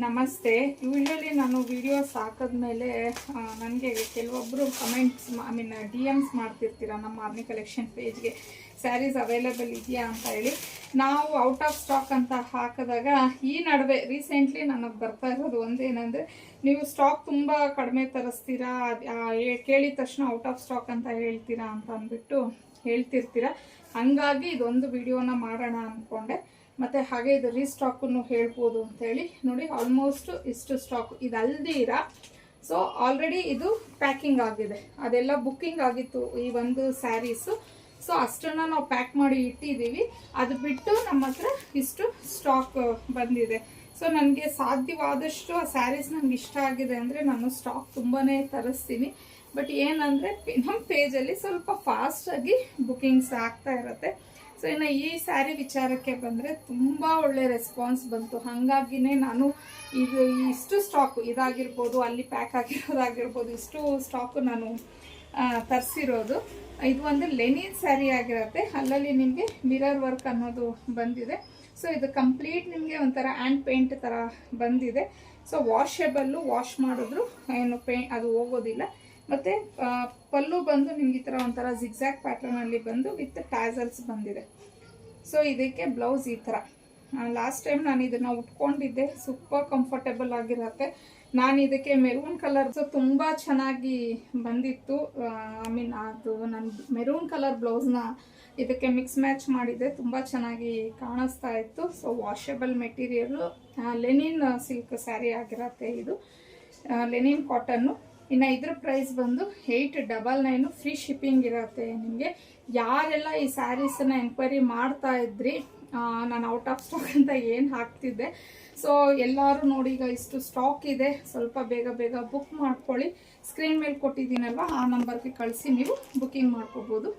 ನಮಸ್ತೆ. ಯೂಶ್ವಲಿ ನಾನು ವಿಡಿಯೋಸ್ ಹಾಕಿದ್ಮೇಲೆ ನನಗೆ ಕೆಲವೊಬ್ಬರು ಕಮೆಂಟ್ಸ್ ಡಿ ಎಮ್ಸ್ ಮಾಡ್ತಿರ್ತೀರ ನಮ್ಮ ಆರ್ನಿ ಕಲೆಕ್ಷನ್ ಪೇಜ್ಗೆ ಸ್ಯಾರೀಸ್ ಅವೈಲೇಬಲ್ ಇದೆಯಾ ಅಂತ ಹೇಳಿ. ನಾವು ಔಟ್ ಆಫ್ ಸ್ಟಾಕ್ ಅಂತ ಹಾಕಿದಾಗ ಈ ನಡುವೆ ರೀಸೆಂಟ್ಲಿ ನನಗೆ ಬರ್ತಾ ಇರೋದು ಒಂದೇನಂದರೆ, ನೀವು ಸ್ಟಾಕ್ ತುಂಬ ಕಡಿಮೆ ತರಿಸ್ತೀರಾ, ಕೇಳಿದ ತಕ್ಷಣ ಔಟ್ ಆಫ್ ಸ್ಟಾಕ್ ಅಂತ ಹೇಳ್ತೀರಾ ಅಂತ ಅಂದ್ಬಿಟ್ಟು ಹೇಳ್ತಿರ್ತೀರ. ಹಾಗಾಗಿ ಇದೊಂದು ವಿಡಿಯೋನ ಮಾಡೋಣ ಅಂದ್ಕೊಂಡೆ. ಮತ್ತು ಹಾಗೆ ಇದು ರೀಸ್ಟಾಕನ್ನು ಹೇಳ್ಬೋದು ಅಂತೇಳಿ. ನೋಡಿ, ಆಲ್ಮೋಸ್ಟ್ ಇಷ್ಟು ಸ್ಟಾಕ್ ಇದಲ್ದಿರ. ಸೊ ಆಲ್ರೆಡಿ ಇದು ಪ್ಯಾಕಿಂಗ್ ಆಗಿದೆ, ಅದೆಲ್ಲ ಬುಕ್ಕಿಂಗ್ ಆಗಿತ್ತು ಈ ಒಂದು ಸ್ಯಾರೀಸು. ಸೊ ಅಷ್ಟನ್ನು ನಾವು ಪ್ಯಾಕ್ ಮಾಡಿ ಇಟ್ಟಿದ್ದೀವಿ. ಅದು ಬಿಟ್ಟು ನಮ್ಮ ಹತ್ರ ಇಷ್ಟು ಸ್ಟಾಕ್ ಬಂದಿದೆ. ಸೊ ನನಗೆ ಸಾಧ್ಯವಾದಷ್ಟು ಆ ಸ್ಯಾರೀಸ್ ನನಗೆ ಇಷ್ಟ ಆಗಿದೆ ಅಂದರೆ ನಾನು ಸ್ಟಾಕ್ ತುಂಬಾ ತರಿಸ್ತೀನಿ. ಬಟ್ ಏನಂದರೆ ನಮ್ಮ ಪೇಜಲ್ಲಿ ಸ್ವಲ್ಪ ಫಾಸ್ಟಾಗಿ ಬುಕ್ಕಿಂಗ್ಸ್ ಆಗ್ತಾ ಇರುತ್ತೆ. ಸೊ ಇನ್ನು ಈ ಸ್ಯಾರಿ ವಿಚಾರಕ್ಕೆ ಬಂದರೆ ತುಂಬ ಒಳ್ಳೆ ರೆಸ್ಪಾನ್ಸ್ ಬಂತು. ಹಾಗಾಗಿನೇ ನಾನು ಇಷ್ಟು ಸ್ಟಾಕು ಇದಾಗಿರ್ಬೋದು, ಅಲ್ಲಿ ಪ್ಯಾಕ್ ಆಗಿರೋದಾಗಿರ್ಬೋದು, ಇಷ್ಟು ಸ್ಟಾಕು ನಾನು ತರಿಸಿರೋದು. ಇದು ಒಂದು ಲೆನಿನ್ ಸ್ಯಾರಿ ಆಗಿರುತ್ತೆ. ಅಲ್ಲಲ್ಲಿ ನಿಮಗೆ ಮಿರರ್ ವರ್ಕ್ ಅನ್ನೋದು ಬಂದಿದೆ. ಸೊ ಇದು ಕಂಪ್ಲೀಟ್ ನಿಮಗೆ ಒಂಥರ ಹ್ಯಾಂಡ್ ಪೇಂಟ್ ಥರ ಬಂದಿದೆ. ಸೊ ವಾಷೆಬಲ್ಲು, ವಾಶ್ ಮಾಡಿದ್ರು ಏನು ಅದು ಹೋಗೋದಿಲ್ಲ. ಮತ್ತು ಪಲ್ಲು ಬಂದು ನಿಮ್ಗೆ ಈ ಥರ ಒಂಥರ ಜಿಗ್ಜ್ಯಾಗ್ ಪ್ಯಾಟರ್ನಲ್ಲಿ ಬಂದು ವಿತ್ ಟ್ಯಾಸಲ್ಸ್ ಬಂದಿದೆ. ಸೊ ಇದಕ್ಕೆ ಬ್ಲೌಸ್ ಈ ಥರ. ಲಾಸ್ಟ್ ಟೈಮ್ ನಾನು ಇದನ್ನು ಉಟ್ಕೊಂಡಿದ್ದೆ, ಸೂಪರ್ ಕಂಫರ್ಟೇಬಲ್ ಆಗಿರುತ್ತೆ. ನಾನು ಇದಕ್ಕೆ ಮೆರೂನ್ ಕಲರ್ ತುಂಬ ಚೆನ್ನಾಗಿ ಬಂದಿತ್ತು. ಅದು ನಾನು ಮೆರೂನ್ ಕಲರ್ ಬ್ಲೌಸ್ನ ಇದಕ್ಕೆ ಮಿಕ್ಸ್ ಮ್ಯಾಚ್ ಮಾಡಿದ್ದೆ, ತುಂಬ ಚೆನ್ನಾಗಿ ಕಾಣಿಸ್ತಾ ಇತ್ತು. So washable material, Lenin silk sari ಆಗಿರುತ್ತೆ. ಇದು ಲೆನಿನ್ ಕಾಟನ್ನು. ಇನ್ನು ಇದ್ರ ಪ್ರೈಸ್ ಬಂದು 899. ಫ್ರೀ ಶಿಪ್ಪಿಂಗ್ ಇರುತ್ತೆ ನಿಮಗೆ. ಯಾರೆಲ್ಲ ಈ ಸ್ಯಾರೀಸನ್ನು ಎಂಕ್ವೈರಿ ಮಾಡ್ತಾ ಇದ್ರಿ, ನಾನು ಔಟ್ ಆಫ್ ಸ್ಟಾಕ್ ಅಂತ ಏನು ಹಾಕ್ತಿದ್ದೆ. ಸೊ ಎಲ್ಲರೂ ನೋಡಿ, ಈಗ ಇಷ್ಟು ಸ್ಟಾಕ್ ಇದೆ, ಸ್ವಲ್ಪ ಬೇಗ ಬೇಗ ಬುಕ್ ಮಾಡ್ಕೊಳ್ಳಿ. ಸ್ಕ್ರೀನ್ ಮೇಲೆ ಕೊಟ್ಟಿದ್ದೀನಲ್ವ, ಆ ನಂಬರ್ಗೆ ಕಳಿಸಿ ನೀವು ಬುಕ್ಕಿಂಗ್ ಮಾಡ್ಕೋಬೋದು.